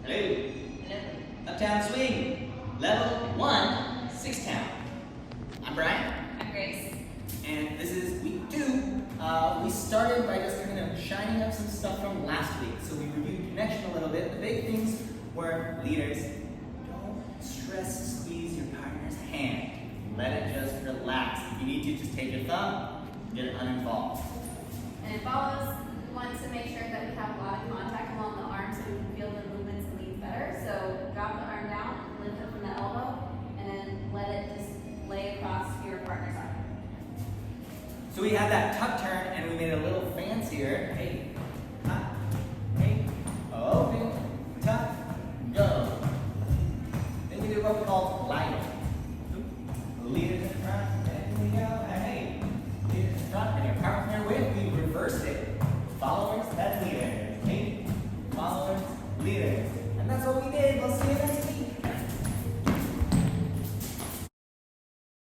Hello. Hello. Uptown Swing, level 1, 6-town. I'm Brian. I'm Grace. And this is week 2. We started by just kind of shining up some stuff from last week. So we reviewed connection a little bit. The big things were leaders. Don't stress squeeze your partner's hand. Let it just relax. If you need to, just take your thumb, get it uninvolved. And it follows, we want to make sure that we have a lot of contact along the arm so we can feel the movements and leads better. So drop the arm down, lift it from the elbow, and then let it just lay across your partner's arm. So we had that tuck turn and we made it a little fancier. Hey, tuck, hey, open, tuck, go. Then we do what we call gliding. Leaders in front, and we go, hey, leaders in front, and your partner with, we reversed it. Followers, that's leaders. Hey, followers, leaders. And that's what we did. We'll see you next time.